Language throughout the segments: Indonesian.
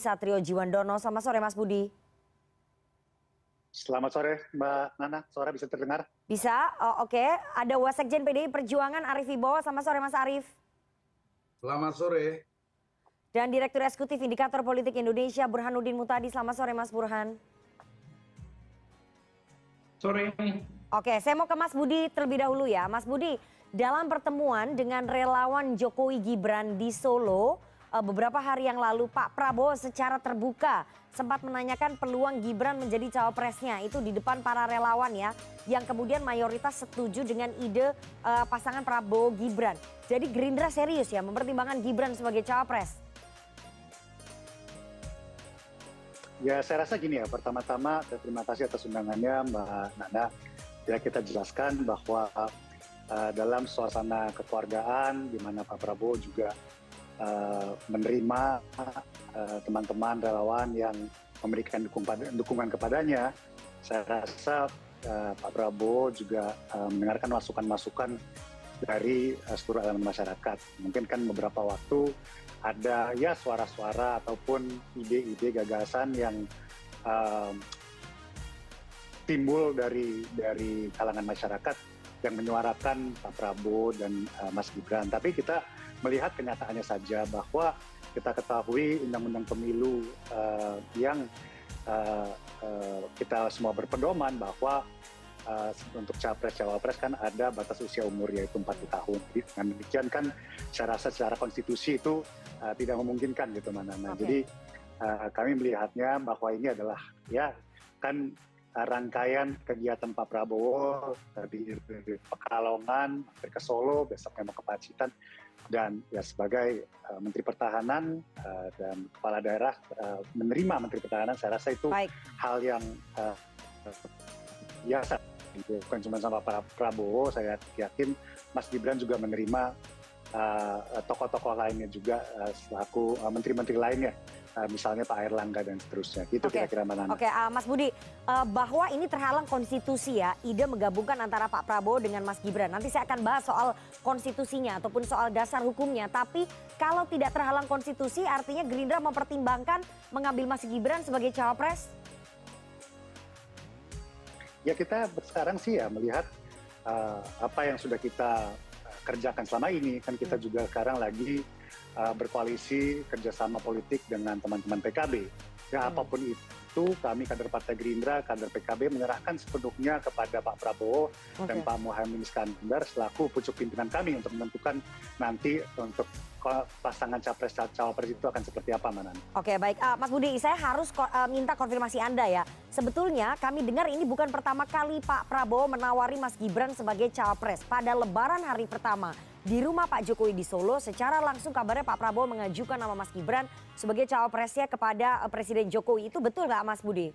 Satrio Jiwandono. Selamat sore Mas Budi. Selamat sore Mbak Nana, suara bisa terdengar? Bisa, oke. Ada Wasekjen PDI Perjuangan Arief Wibowo. Selamat sore Mas Arief. Selamat sore. Dan Direktur Eksekutif Indikator Politik Indonesia Burhanuddin Muhtadi. Selamat sore Mas Burhan. Sore. Oke, saya mau ke Mas Budi terlebih dahulu ya. Mas Budi, dalam pertemuan dengan relawan Jokowi Gibran di Solo beberapa hari yang lalu, Pak Prabowo secara terbuka sempat menanyakan peluang Gibran menjadi cawapresnya. Itu di depan para relawan ya, yang kemudian mayoritas setuju dengan ide pasangan Prabowo Gibran. Jadi Gerindra serius ya mempertimbangkan Gibran sebagai cawapres? Ya saya rasa gini ya, pertama-tama terima kasih atas undangannya Mbak Nana. Ya kita jelaskan bahwa dalam suasana kekeluargaan di mana Pak Prabowo juga menerima teman-teman relawan yang memberikan dukungan kepadanya, saya rasa Pak Prabowo juga mendengarkan masukan-masukan dari seluruh elemen masyarakat. Mungkin kan beberapa waktu ada ya suara-suara ataupun ide-ide gagasan yang timbul dari kalangan masyarakat yang menyuarakan Pak Prabowo dan Mas Gibran. Tapi kita melihat kenyataannya saja bahwa kita ketahui undang-undang pemilu yang kita semua berpedoman bahwa untuk capres-cawapres kan ada batas usia umur yaitu 40 tahun. Dengan demikian kan saya rasa secara konstitusi itu tidak memungkinkan gitu Nana. Jadi kami melihatnya bahwa ini adalah ya kan rangkaian kegiatan Pak Prabowo dari Pekalongan ke Solo, besoknya mau ke Pacitan, dan ya sebagai Menteri Pertahanan dan Kepala Daerah menerima Menteri Pertahanan, saya rasa itu hal yang biasa. Bukan cuma sama Pak Prabowo, saya yakin Mas Gibran juga menerima tokoh-tokoh lainnya juga selaku menteri-menteri lainnya. Misalnya Pak Airlangga dan seterusnya. Itu kira-kira Mbak Nana. Oke, Mas Budi, bahwa ini terhalang konstitusi ya, ide menggabungkan antara Pak Prabowo dengan Mas Gibran. Nanti saya akan bahas soal konstitusinya ataupun soal dasar hukumnya. Tapi kalau tidak terhalang konstitusi, artinya Gerindra mempertimbangkan mengambil Mas Gibran sebagai cawapres? Ya kita sekarang sih ya melihat apa yang sudah kita kerjakan selama ini. Kan kita juga sekarang lagi berkoalisi kerjasama politik dengan teman-teman PKB. Ya apapun itu kami kader Partai Gerindra, kader PKB menyerahkan sepenuhnya kepada Pak Prabowo dan Pak Muhaimin Iskandar selaku pucuk pimpinan kami untuk menentukan nanti untuk pasangan capres-cawapres itu akan seperti apa, Manan. Oke, baik. Mas Budi, saya harus minta konfirmasi Anda ya. Sebetulnya kami dengar ini bukan pertama kali Pak Prabowo menawari Mas Gibran sebagai cawapres. Pada Lebaran hari pertama di rumah Pak Jokowi di Solo, secara langsung kabarnya Pak Prabowo mengajukan nama Mas Gibran sebagai cawapresnya kepada Presiden Jokowi. Itu betul nggak Mas Budi?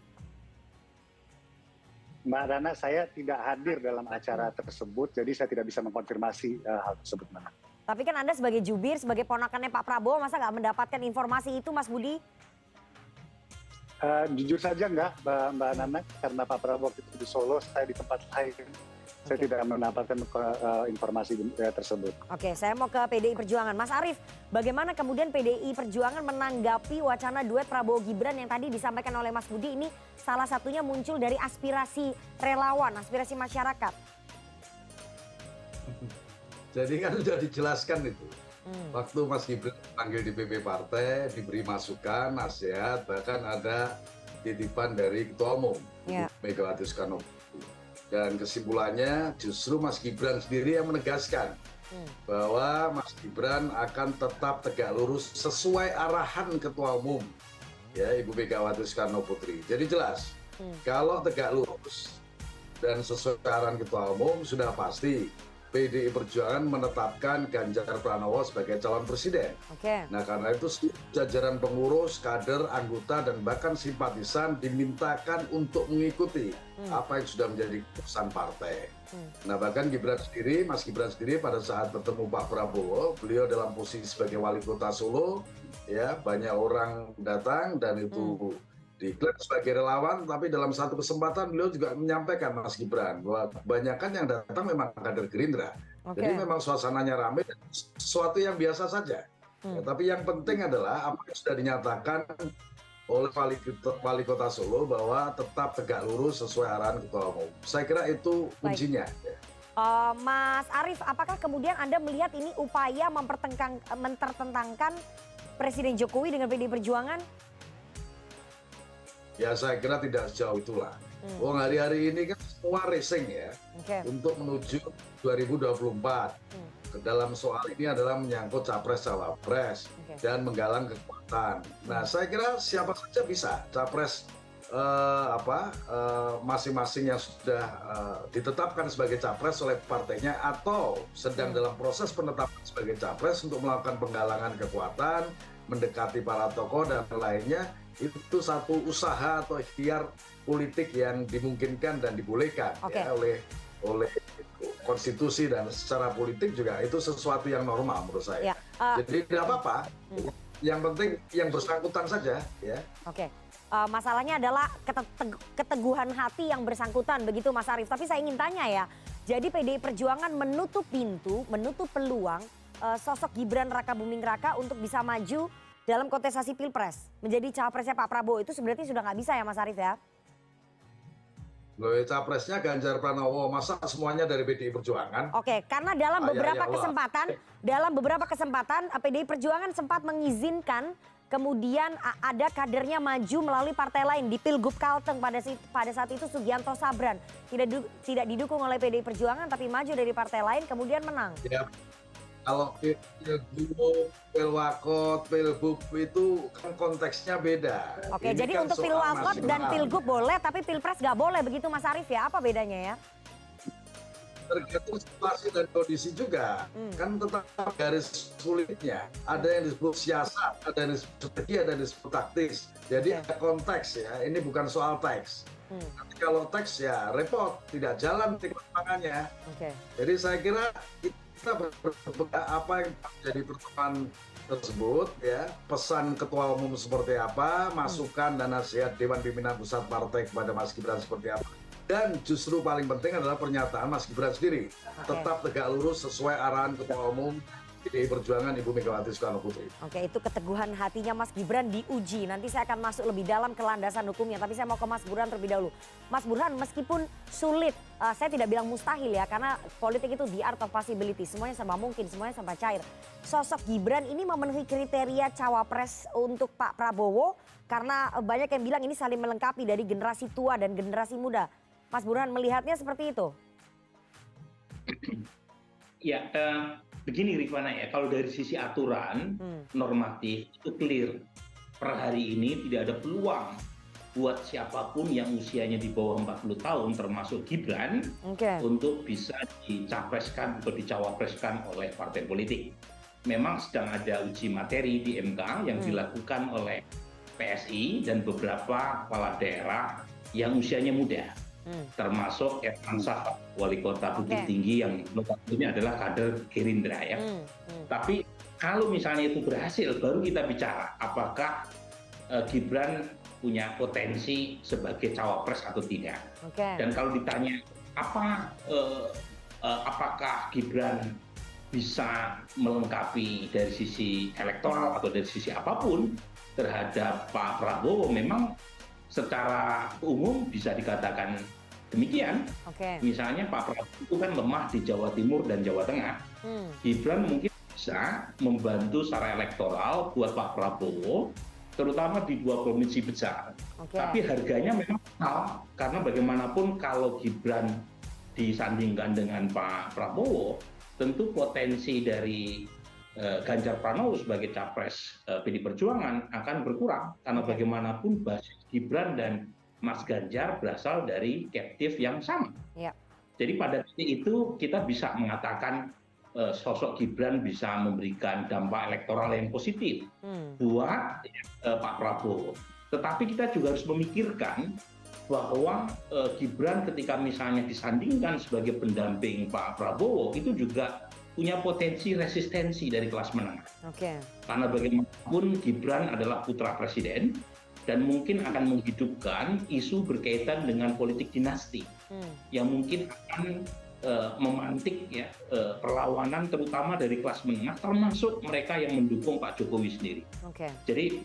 Mbak Rana, saya tidak hadir dalam acara tersebut, jadi saya tidak bisa mengkonfirmasi hal tersebut, Mbak. Tapi kan Anda sebagai jubir, sebagai ponakannya Pak Prabowo, masa nggak mendapatkan informasi itu, Mas Budi? Jujur saja nggak, Mbak Nana, karena Pak Prabowo itu di Solo, saya di tempat lain. Saya tidak mendapatkan informasi tersebut. Oke, saya mau ke PDI Perjuangan. Mas Arief, bagaimana kemudian PDI Perjuangan menanggapi wacana duet Prabowo Gibran yang tadi disampaikan oleh Mas Budi ini salah satunya muncul dari aspirasi relawan, aspirasi masyarakat? Jadi kan sudah dijelaskan itu. Waktu Mas Gibran dipanggil di PP Partai, diberi masukan, nasihat, bahkan ada titipan dari Ketua Umum, Megawati Soekarno. Dan kesimpulannya justru Mas Gibran sendiri yang menegaskan bahwa Mas Gibran akan tetap tegak lurus sesuai arahan Ketua Umum, ya Ibu Megawati Soekarno Putri. Jadi jelas, kalau tegak lurus dan sesuai arahan Ketua Umum sudah pasti PDI Perjuangan menetapkan Ganjar Pranowo sebagai calon presiden. Nah karena itu jajaran pengurus, kader, anggota dan bahkan simpatisan dimintakan untuk mengikuti apa yang sudah menjadi keputusan partai. Nah bahkan Mas Gibran sendiri pada saat bertemu Pak Prabowo, beliau dalam posisi sebagai wali kota Solo, ya banyak orang datang dan itu diklaim sebagai relawan, tapi dalam satu kesempatan beliau juga menyampaikan Mas Gibran bahwa kebanyakan yang datang memang kader Gerindra. Jadi memang suasananya ramai dan sesuatu yang biasa saja. Ya, tapi yang penting adalah apa yang sudah dinyatakan oleh Wali Kota Solo bahwa tetap tegak lurus sesuai arahan Ketua Umum. Saya kira itu kuncinya. Mas Arief, apakah kemudian Anda melihat ini upaya mempertentangkan Presiden Jokowi dengan PDI Perjuangan? Ya saya kira tidak sejauh itulah. Hari-hari ini kan semua racing ya untuk menuju 2024. Dalam soal ini adalah menyangkut capres-cawapres dan menggalang kekuatan. Nah, saya kira siapa saja bisa capres masing-masing yang sudah ditetapkan sebagai capres oleh partainya atau sedang dalam proses penetapan sebagai capres untuk melakukan penggalangan kekuatan, mendekati para tokoh dan lainnya. Itu satu usaha atau ikhtiar politik yang dimungkinkan dan dibolehkan ya, oleh konstitusi dan secara politik juga itu sesuatu yang normal menurut saya. Jadi tidak apa-apa. Yang penting yang bersangkutan saja ya. Masalahnya adalah keteguhan hati yang bersangkutan begitu Mas Arief. Tapi saya ingin tanya ya. Jadi PDI Perjuangan menutup pintu, menutup peluang sosok Gibran Rakabuming Raka untuk bisa maju dalam kontestasi Pilpres. Menjadi cawapresnya Pak Prabowo itu sebenarnya sudah nggak bisa ya Mas Arief ya? Capresnya Ganjar Pranowo, masa semuanya dari PDI Perjuangan? Karena dalam beberapa kesempatan PDI Perjuangan sempat mengizinkan kemudian ada kadernya maju melalui partai lain di Pilgub Kalteng pada saat itu Sugianto Sabran tidak didukung oleh PDI Perjuangan tapi maju dari partai lain kemudian menang. Ya, kalau Pilgub, Pilwakot, Pilbub itu kan konteksnya beda. Jadi kan untuk Pilwakot dan Pilgub boleh tapi Pilpres nggak boleh begitu Mas Arief ya? Apa bedanya ya? Tergantung situasi dan kondisi juga. Kan tetap garis sulitnya. Ada yang disebut siasat, ada yang disebut strategi, ada yang disebut taktis. Jadi ada konteks ya, ini bukan soal teks. Nanti kalau teks ya repot, tidak jalan perkembangannya. Jadi saya kira kita apa yang menjadi pertemuan tersebut ya, pesan Ketua Umum seperti apa, masukan dan nasihat Dewan Pimpinan Pusat Partai kepada Mas Gibran seperti apa. Dan justru paling penting adalah pernyataan Mas Gibran sendiri. Tetap tegak lurus sesuai arahan Ketua Umum PDI Perjuangan Ibu Megawati Soekarno Putri. Itu keteguhan hatinya Mas Gibran diuji. Nanti saya akan masuk lebih dalam ke landasan hukumnya. Tapi saya mau ke Mas Burhan terlebih dahulu. Mas Burhan, meskipun sulit, saya tidak bilang mustahil ya. Karena politik itu the art of possibility. Semuanya serba mungkin, semuanya serba cair. Sosok Gibran ini memenuhi kriteria cawapres untuk Pak Prabowo. Karena banyak yang bilang ini saling melengkapi dari generasi tua dan generasi muda. Mas Burhan melihatnya seperti itu? Ya, begini Rifana ya, kalau dari sisi aturan normatif itu clear. Per hari ini tidak ada peluang buat siapapun yang usianya di bawah 40 tahun termasuk Gibran untuk bisa dicapreskan atau dicawapreskan oleh partai politik. Memang sedang ada uji materi di MK yang dilakukan oleh PSI dan beberapa kepala daerah yang usianya muda. Termasuk Irfansyah, Wali Kota Bukit Tinggi yang notabene adalah kader Gerindra ya. Tapi kalau misalnya itu berhasil, baru kita bicara apakah Gibran punya potensi sebagai cawapres atau tidak. Dan kalau ditanya apakah Gibran bisa melengkapi dari sisi elektoral atau dari sisi apapun terhadap Pak Prabowo, memang secara umum bisa dikatakan demikian. Misalnya Pak Prabowo itu kan lemah di Jawa Timur dan Jawa Tengah. Gibran mungkin bisa membantu secara elektoral buat Pak Prabowo, terutama di 2 provinsi besar. Tapi harganya memang mahal, karena bagaimanapun kalau Gibran disandingkan dengan Pak Prabowo, tentu potensi dari Ganjar Pranowo sebagai capres PDI Perjuangan akan berkurang. Karena bagaimanapun basis Gibran dan Mas Ganjar berasal dari captive yang sama. Jadi pada titik itu kita bisa mengatakan sosok Gibran bisa memberikan dampak elektoral yang positif buat Pak Prabowo. Tetapi kita juga harus memikirkan bahwa Gibran ketika misalnya disandingkan sebagai pendamping Pak Prabowo itu juga punya potensi resistensi dari kelas menengah. Karena bagaimanapun Gibran adalah putra presiden dan mungkin akan menghidupkan isu berkaitan dengan politik dinasti yang mungkin akan memantik ya perlawanan terutama dari kelas menengah, termasuk mereka yang mendukung Pak Jokowi sendiri. Jadi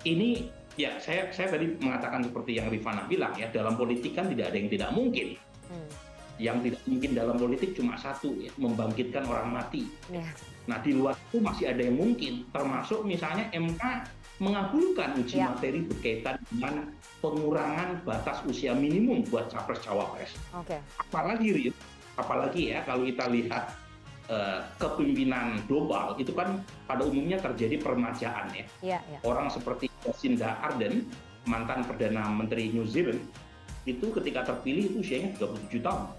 ini ya saya tadi mengatakan seperti yang Rifana bilang ya, dalam politik kan tidak ada yang tidak mungkin. Yang tidak mungkin dalam politik cuma satu, ya, membangkitkan orang mati. Nah di luar itu masih ada yang mungkin, termasuk misalnya MK mengabulkan uji materi berkaitan dengan pengurangan batas usia minimum buat capres-cawapres. Apalagi ya kalau kita lihat kepemimpinan global itu kan pada umumnya terjadi permajaan ya. Orang seperti Jacinda Ardern, mantan Perdana Menteri New Zealand, itu ketika terpilih itu usianya 37 tahun.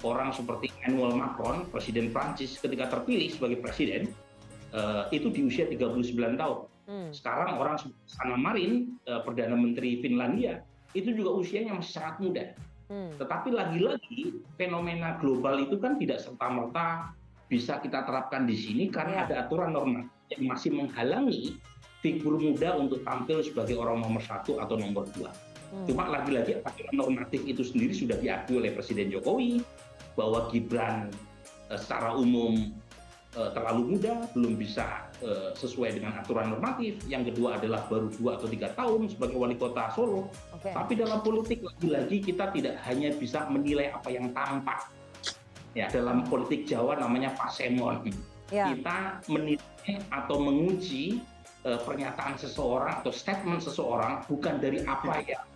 Orang seperti Emmanuel Macron, Presiden Prancis, ketika terpilih sebagai presiden, itu di usia 39 tahun. Sekarang orang seperti Sanna Marin, Perdana Menteri Finlandia, itu juga usianya masih sangat muda. Tetapi lagi-lagi fenomena global itu kan tidak serta-merta bisa kita terapkan di sini karena ada aturan normatif yang masih menghalangi figur muda untuk tampil sebagai orang nomor 1 atau nomor 2. Cuma lagi-lagi aturan normatif itu sendiri sudah diakui oleh Presiden Jokowi bahwa Gibran secara umum terlalu muda, belum bisa sesuai dengan aturan normatif. Yang kedua adalah baru 2 atau 3 tahun sebagai wali kota Solo. Tapi dalam politik lagi-lagi kita tidak hanya bisa menilai apa yang tampak. Ya, dalam politik Jawa namanya pasemon. Kita menilai atau menguji pernyataan seseorang atau statement seseorang bukan dari apa yang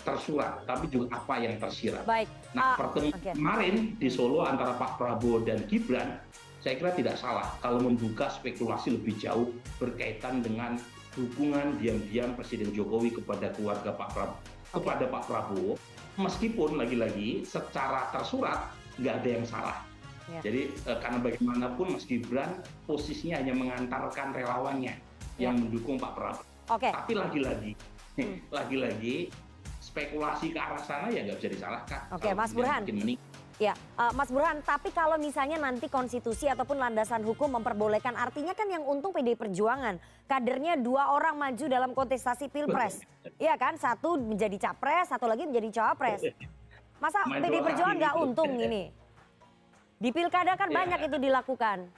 tersurat, tapi juga apa yang tersirat. Nah, pertemuan kemarin di Solo antara Pak Prabowo dan Gibran, saya kira tidak salah kalau membuka spekulasi lebih jauh berkaitan dengan dukungan diam-diam Presiden Jokowi kepada keluarga Pak Prabowo, meskipun lagi-lagi secara tersurat nggak ada yang salah. Jadi karena bagaimanapun Mas Gibran posisinya hanya mengantarkan relawannya yang mendukung Pak Prabowo. Tapi lagi-lagi spekulasi ke arah sana ya nggak bisa disalahkan. Mas Burhan. Ya, Mas Burhan, tapi kalau misalnya nanti konstitusi ataupun landasan hukum memperbolehkan, artinya kan yang untung PDI Perjuangan. Kadernya 2 orang maju dalam kontestasi Pilpres. Iya kan, satu menjadi capres, satu lagi menjadi cawapres. Masa PDI Perjuangan nggak untung ini? Di pilkada kan banyak itu dilakukan.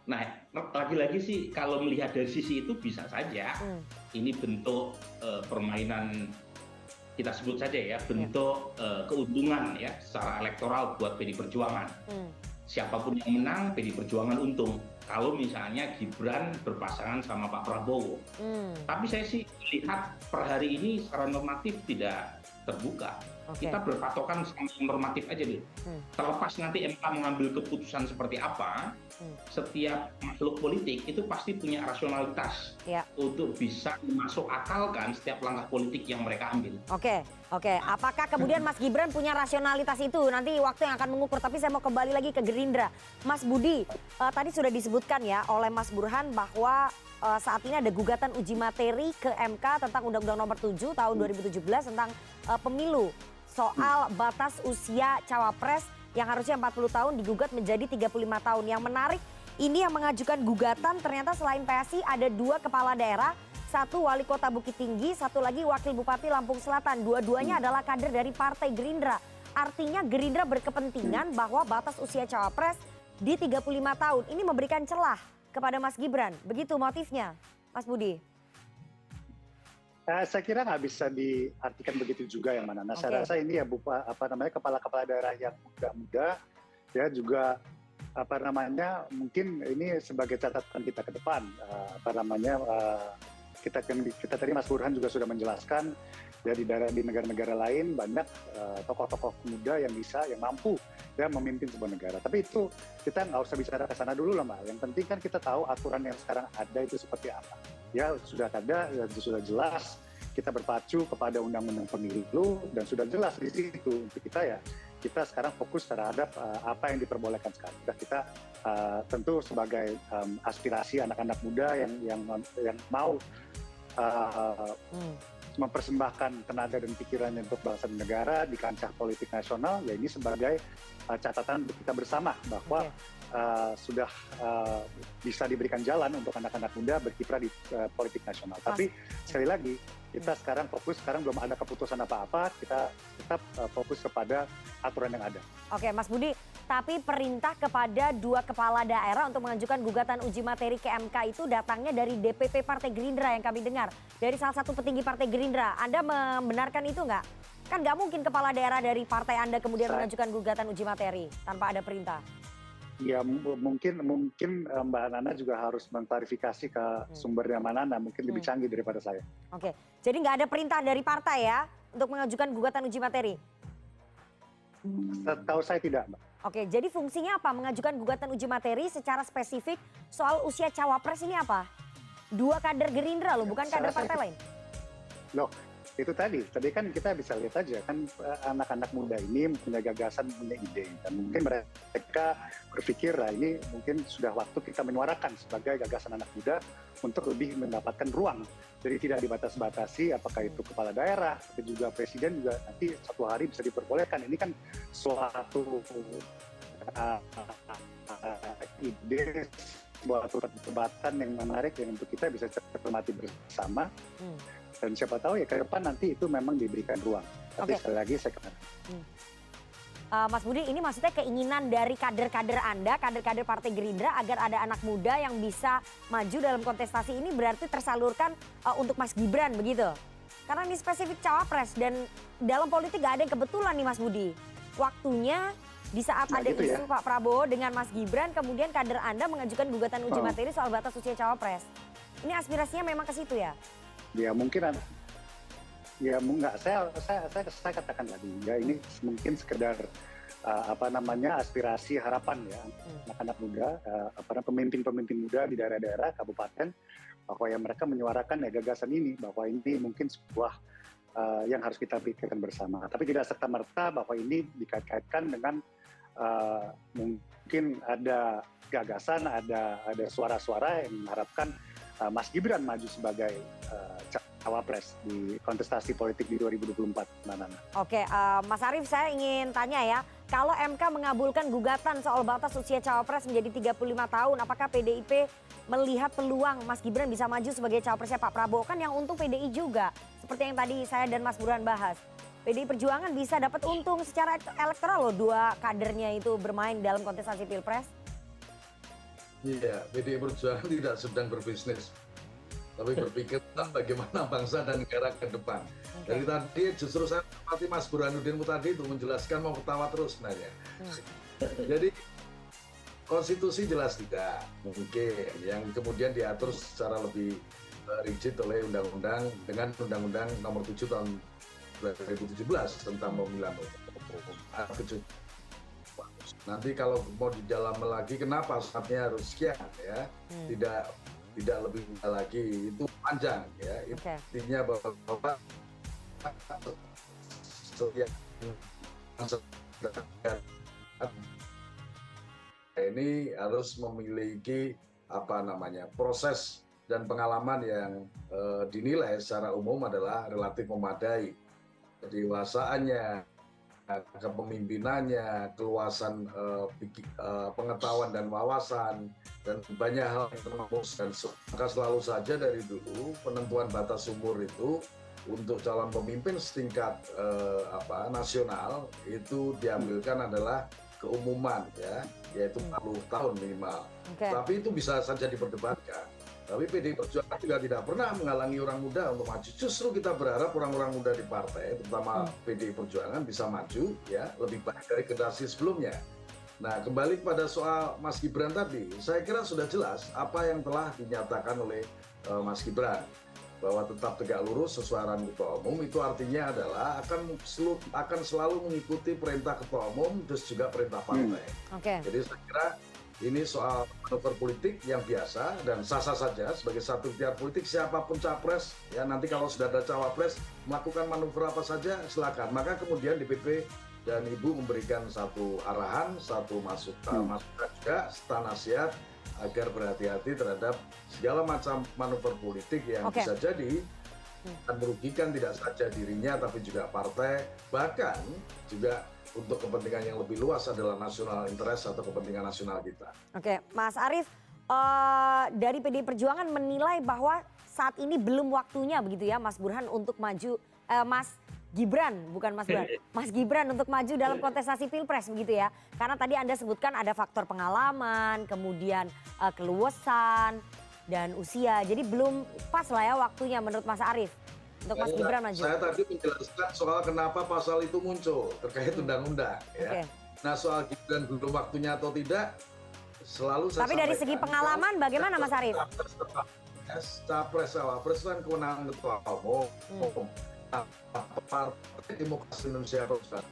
Nah, lagi-lagi sih kalau melihat dari sisi itu bisa saja. Ini bentuk permainan, kita sebut saja ya, bentuk keuntungan ya secara elektoral buat PDI Perjuangan. Siapapun yang menang, PDI Perjuangan untung. Kalau misalnya Gibran berpasangan sama Pak Prabowo. Tapi saya sih lihat per hari ini secara normatif tidak terbuka. Kita berpatokan sama normatif aja dulu. Terlepas nanti MK mengambil keputusan seperti apa, setiap makhluk politik itu pasti punya rasionalitas untuk bisa masuk akalkan setiap langkah politik yang mereka ambil. Oke. Apakah kemudian Mas Gibran punya rasionalitas itu? Nanti waktu yang akan mengukur. Tapi saya mau kembali lagi ke Gerindra. Mas Budi, tadi sudah disebutkan ya oleh Mas Burhan bahwa saat ini ada gugatan uji materi ke MK tentang Undang-Undang Nomor 7 tahun 2017 tentang pemilu. Soal batas usia cawapres yang harusnya 40 tahun digugat menjadi 35 tahun. Yang menarik, ini yang mengajukan gugatan ternyata selain PSI ada 2 kepala daerah, 1 wali kota Bukit Tinggi, 1 lagi wakil bupati Lampung Selatan. Dua-duanya adalah kader dari Partai Gerindra. Artinya Gerindra berkepentingan bahwa batas usia cawapres di 35 tahun. Ini memberikan celah kepada Mas Gibran. Begitu motifnya, Mas Budi? Saya kira nggak bisa diartikan begitu juga yang mana. Saya rasa ini ya kepala-kepala daerah yang muda-muda ya juga mungkin ini sebagai catatan kita ke depan. Kita tadi Mas Burhan juga sudah menjelaskan ya di negara-negara lain banyak tokoh-tokoh muda yang mampu ya memimpin sebuah negara. Tapi itu kita nggak usah bicara ke sana dulu lah Mbak. Yang penting kan kita tahu aturan yang sekarang ada itu seperti apa. Ya sudah ada, ya sudah jelas, kita berpacu kepada undang-undang pemilu dan sudah jelas di situ untuk kita sekarang fokus terhadap apa yang diperbolehkan sekarang. Kita tentu sebagai aspirasi anak-anak muda yang mau mempersembahkan tenaga dan pikirannya untuk bangsa dan negara di kancah politik nasional, ya ini sebagai catatan untuk kita bersama bahwa sudah bisa diberikan jalan untuk anak-anak muda berkiprah di politik nasional. Tapi sekali lagi Kita sekarang belum ada keputusan apa-apa, kita tetap fokus kepada aturan yang ada. Oke, Mas Budi, tapi perintah kepada 2 kepala daerah untuk mengajukan gugatan uji materi ke MK itu datangnya dari DPP Partai Gerindra yang kami dengar. Dari salah satu petinggi Partai Gerindra. Anda membenarkan itu nggak? Kan nggak mungkin kepala daerah dari partai Anda kemudian mengajukan gugatan uji materi tanpa ada perintah. Ya mungkin Mbak Nana juga harus mengklarifikasi ke sumbernya Mbak Nana, mungkin lebih canggih daripada saya. Oke, jadi nggak ada perintah dari partai ya untuk mengajukan gugatan uji materi? Setahu saya tidak, Mbak. Oke, jadi fungsinya apa mengajukan gugatan uji materi secara spesifik soal usia cawapres ini apa? 2 kader Gerindra loh, bukan kader partai lain. Loh, itu tadi kan kita bisa lihat aja kan anak-anak muda ini punya gagasan, punya ide, dan mungkin mereka berpikir lah ini mungkin sudah waktu kita menyuarakan sebagai gagasan anak muda untuk lebih mendapatkan ruang, jadi tidak dibatas-batasi apakah itu kepala daerah tapi juga presiden juga nanti satu hari bisa diperbolehkan. Ini kan suatu ide, sebuah perdebatan yang menarik yang untuk kita bisa cermati bersama. Dan siapa tahu ya ke depan nanti itu memang diberikan ruang. Tapi sekali lagi saya katakan. Mas Budi, ini maksudnya keinginan dari kader-kader Anda, kader-kader Partai Gerindra agar ada anak muda yang bisa maju dalam kontestasi ini berarti tersalurkan untuk Mas Gibran begitu? Karena ini spesifik cawapres dan dalam politik gak ada yang kebetulan nih Mas Budi. Waktunya di saat ada gitu isu Pak Prabowo dengan Mas Gibran, kemudian kader Anda mengajukan gugatan uji materi soal batas usia cawapres. Ini aspirasinya memang ke situ ya? Ya mungkin ya enggak, saya katakan tadi ya ini mungkin sekedar aspirasi harapan ya anak-anak muda, pemimpin-pemimpin muda di daerah-daerah kabupaten, bahwa yang mereka menyuarakan ya gagasan ini, bahwa ini mungkin sebuah yang harus kita pikirkan bersama. Tapi tidak serta-merta bahwa ini dikait-kaitkan dengan mungkin ada gagasan, ada suara-suara yang mengharapkan Mas Gibran maju sebagai cawapres di kontestasi politik di 2024, Nana. Oke, Mas Arief, saya ingin tanya ya, kalau MK mengabulkan gugatan soal batas usia cawapres menjadi 35 tahun, apakah PDIP melihat peluang Mas Gibran bisa maju sebagai cawapresnya Pak Prabowo? Kan yang untung PDI juga, seperti yang tadi saya dan Mas Burhan bahas. PDI Perjuangan bisa dapat untung secara elektoral loh, 2 kadernya itu bermain dalam kontestasi Pilpres. Iya, PDI Perjuangan tidak sedang berbisnis, tapi berpikir tentang bagaimana bangsa dan negara ke depan. Dari tadi justru saya seperti Mas Burhanuddin tadi itu menjelaskan, mau ketawa terus sebenarnya. Jadi konstitusi jelas tidak mungkin, yang kemudian diatur secara lebih rigid oleh undang-undang dengan Undang-Undang Nomor 7 Tahun 2017 tentang pemilihan umum. Nanti kalau mau didalam lagi kenapa syaratnya harus sekian ya, tidak lebih lagi, itu panjang ya. Intinya bahwa ini harus memiliki proses dan pengalaman yang dinilai secara umum adalah relatif memadai, kedewasaannya, kepemimpinannya, keluasan pengetahuan dan wawasan, dan banyak hal yang termasuk. Dan maka selalu saja dari dulu penentuan batas umur itu untuk calon pemimpin setingkat nasional itu diambilkan adalah keumuman ya, yaitu 40 tahun minimal. Tapi itu bisa saja diperdebatkan. Tapi PDI Perjuangan juga tidak pernah menghalangi orang muda untuk maju. Justru kita berharap orang-orang muda di partai, terutama PDI Perjuangan, bisa maju ya lebih baik dari generasi sebelumnya. Nah, kembali kepada soal Mas Gibran tadi, saya kira sudah jelas apa yang telah dinyatakan oleh Mas Gibran, bahwa tetap tegak lurus sesuai arahan Ketua Umum. Itu artinya adalah akan selalu mengikuti perintah Ketua Umum terus juga perintah partai. Jadi saya kira ini soal manuver politik yang biasa dan sah-sah saja sebagai satu ikhtiar politik, siapapun capres ya, nanti kalau sudah ada cawapres melakukan manuver apa saja silakan. Maka kemudian DPP dan Ibu memberikan satu arahan, satu masukan juga, serta nasihat agar berhati-hati terhadap segala macam manuver politik yang bisa jadi akan merugikan tidak saja dirinya tapi juga partai, bahkan juga untuk kepentingan yang lebih luas adalah national interest atau kepentingan nasional kita. Oke, Mas Arief, dari PDI Perjuangan menilai bahwa saat ini belum waktunya begitu ya Mas Burhan untuk maju, Mas Gibran, bukan Mas Burhan, Mas Gibran untuk maju dalam kontestasi Pilpres begitu ya. Karena tadi Anda sebutkan ada faktor pengalaman, kemudian keluasan dan usia. Jadi belum pas lah ya waktunya menurut Mas Arief untuk Mas Gibran maju. Saya tadi menjelaskan soal kenapa pasal itu muncul terkait undang-undang. Ya. Nah soal Gibran belum waktunya atau tidak, selalu saya Tapi dari segi pengalaman bagaimana Mas Arief? Capres cawapres kan kewenangan ketua umum. Partai Demokrasi Indonesia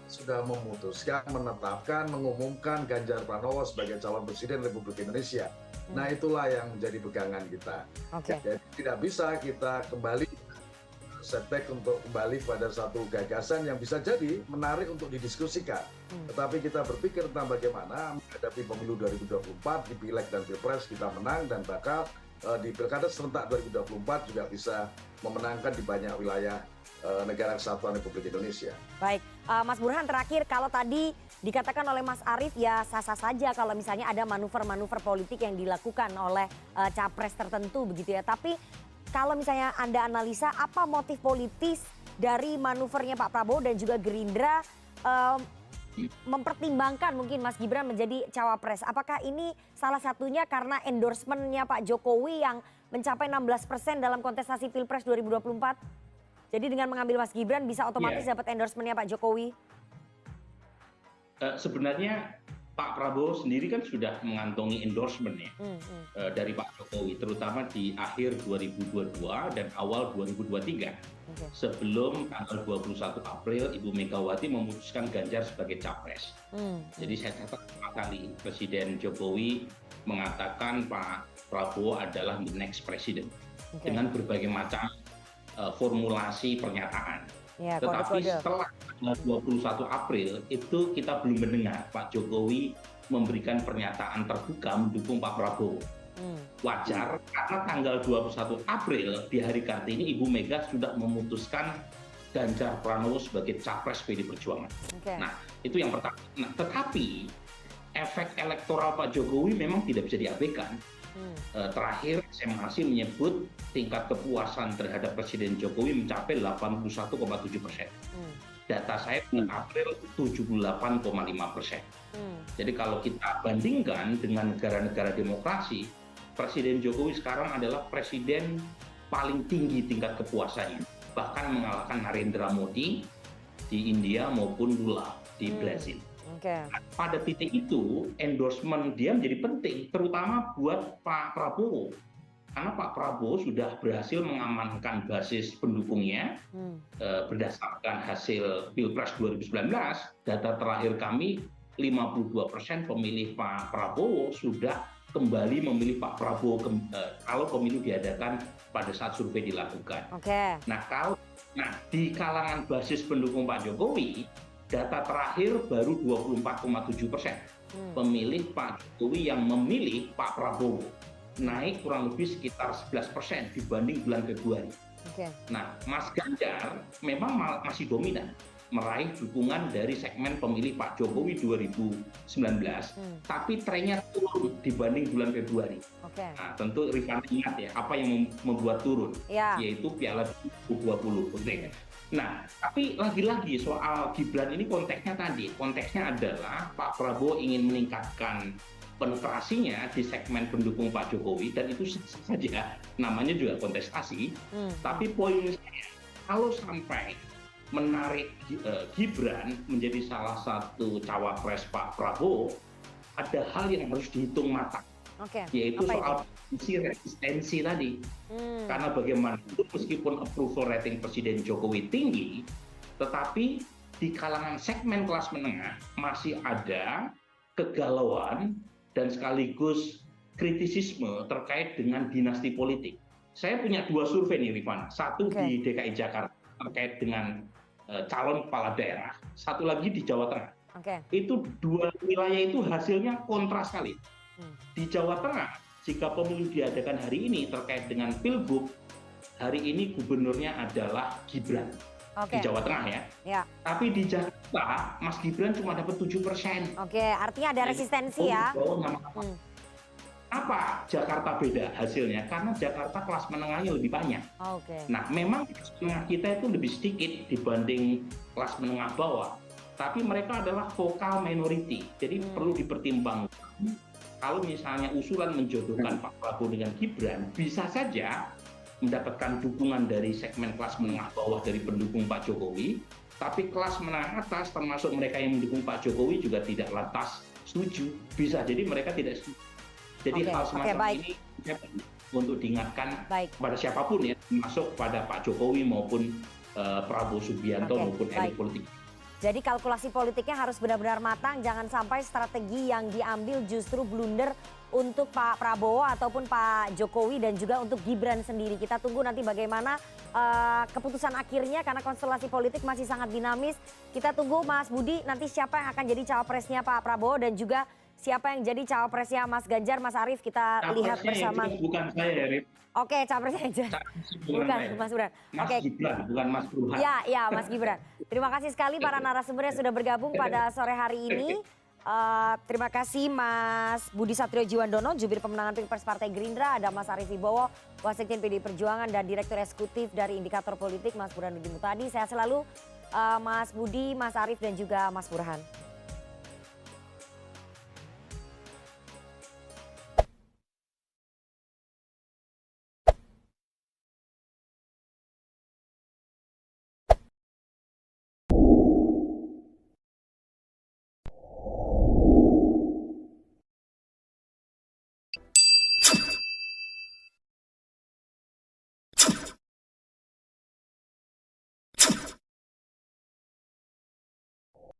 sudah memutuskan, menetapkan, mengumumkan Ganjar Pranowo sebagai calon presiden Republik Indonesia. Nah itulah yang menjadi pegangan kita. Jadi tidak bisa kita kembali setback untuk kembali pada satu gagasan yang bisa jadi menarik untuk didiskusikan. Tetapi kita berpikir tentang bagaimana menghadapi pemilu 2024 di Pileg dan Pilpres kita menang dan bakal di Pilkada serentak 2024 juga bisa memenangkan di banyak wilayah negara kesatuan Republik Indonesia. Baik, Mas Burhan terakhir, kalau tadi dikatakan oleh Mas Arief ya sah-sah saja kalau misalnya ada manuver-manuver politik yang dilakukan oleh capres tertentu begitu ya. Tapi kalau misalnya Anda analisa apa motif politis dari manuvernya Pak Prabowo dan juga Gerindra mempertimbangkan mungkin Mas Gibran menjadi cawapres. Apakah ini salah satunya karena endorsementnya Pak Jokowi yang mencapai 16% dalam kontestasi Pilpres 2024? Jadi dengan mengambil Mas Gibran bisa otomatis dapat endorsementnya Pak Jokowi? Sebenarnya Pak Prabowo sendiri kan sudah mengantongi endorsement ya dari Pak Jokowi, terutama di akhir 2022 dan awal 2023. Sebelum tanggal 21 April Ibu Megawati memutuskan Ganjar sebagai capres. Jadi saya catat pertama kali Presiden Jokowi mengatakan Pak Prabowo adalah the next president dengan berbagai macam formulasi pernyataan. Ya, tetapi setelah 21 April itu kita belum mendengar Pak Jokowi memberikan pernyataan terbuka mendukung Pak Prabowo. Wajar karena tanggal 21 April di hari Kartini Ibu Mega sudah memutuskan Ganjar Pranowo sebagai capres PD Perjuangan. Nah itu yang pertama. Nah, tetapi efek elektoral Pak Jokowi memang tidak bisa diabaikan. Terakhir SMRC menyebut tingkat kepuasan terhadap Presiden Jokowi mencapai 81,7%. Data saya bulan April 78,5%. Jadi kalau kita bandingkan dengan negara-negara demokrasi, Presiden Jokowi sekarang adalah presiden paling tinggi tingkat kepuasannya, bahkan mengalahkan Narendra Modi di India maupun Lula di Brazil. Pada titik itu endorsement dia menjadi penting, terutama buat Pak Prabowo. Karena Pak Prabowo sudah berhasil mengamankan basis pendukungnya berdasarkan hasil Pilpres 2019. Data terakhir kami 52% pemilih Pak Prabowo sudah kembali memilih Pak Prabowo kalau pemilu diadakan pada saat survei dilakukan. Nah di kalangan basis pendukung Pak Jokowi, data terakhir baru 24,7% pemilih Pak Jokowi yang memilih Pak Prabowo, naik kurang lebih sekitar 11% dibanding bulan Februari. Nah, Mas Ganjar memang masih dominan meraih dukungan dari segmen pemilih Pak Jokowi 2019, tapi trennya turun dibanding bulan Februari. Nah, tentu Rifana ingat ya apa yang membuat turun, yaitu Piala 2020. Nah, tapi lagi-lagi soal Gibran ini konteksnya adalah Pak Prabowo ingin meningkatkan penetrasinya di segmen pendukung Pak Jokowi dan itu saja namanya juga kontestasi. Tapi poin saya, kalau sampai menarik Gibran menjadi salah satu cawapres Pak Prabowo, ada hal yang harus dihitung matang. Yaitu soal resistensi tadi. Karena bagaimanapun meskipun approval rating Presiden Jokowi tinggi, tetapi di kalangan segmen kelas menengah masih ada kegalauan dan sekaligus kritisisme terkait dengan dinasti politik. Saya punya dua survei nih Rifana, satu di DKI Jakarta terkait dengan calon kepala daerah, satu lagi di Jawa Tengah. Itu dua wilayah itu hasilnya kontras sekali. Di Jawa Tengah, jika pemilu diadakan hari ini terkait dengan Pilgub, hari ini gubernurnya adalah Gibran. Di Jawa Tengah ya. Tapi di Jakarta, Mas Gibran cuma dapat 7%. Artinya ada resistensi ya. Apa Jakarta beda hasilnya? Karena Jakarta kelas menengahnya lebih banyak. Oke. Nah, memang kelas menengah kita itu lebih sedikit dibanding kelas menengah bawah. Tapi mereka adalah vokal minority. Jadi perlu dipertimbangkan. Kalau misalnya usulan menjodohkan Pak Prabowo dengan Gibran, bisa saja mendapatkan dukungan dari segmen kelas menengah bawah dari pendukung Pak Jokowi. Tapi kelas menengah atas, termasuk mereka yang mendukung Pak Jokowi juga tidak lantas setuju. Bisa jadi mereka tidak setuju. Jadi hal semacam ini untuk diingatkan pada siapapun ya, termasuk pada Pak Jokowi maupun Prabowo Subianto maupun elit politik. Jadi kalkulasi politiknya harus benar-benar matang, jangan sampai strategi yang diambil justru blunder untuk Pak Prabowo ataupun Pak Jokowi dan juga untuk Gibran sendiri. Kita tunggu nanti bagaimana keputusan akhirnya karena konstelasi politik masih sangat dinamis. Kita tunggu Mas Budi nanti siapa yang akan jadi cawapresnya Pak Prabowo dan juga siapa yang jadi cawapresnya Mas Ganjar, Mas Arief, kita lihat bersama. Bukan saya, Rip. Oke, cawapresnya aja. Bukan Mas Burhan. Mas Gibran, bukan Mas Burhan. Ya, Mas Gibran. Terima kasih sekali para narasumber yang sudah bergabung pada sore hari ini. Terima kasih Mas Budi Satrio Jiwandono, jubir pemenangan Pilpres Partai Gerindra, ada Mas Arief Wibowo, Wasekjen PDI Perjuangan dan Direktur Eksekutif dari Indikator Politik, Mas Burhanuddin Muhtadi. Sehat selalu Mas Budi, Mas Arief dan juga Mas Burhan.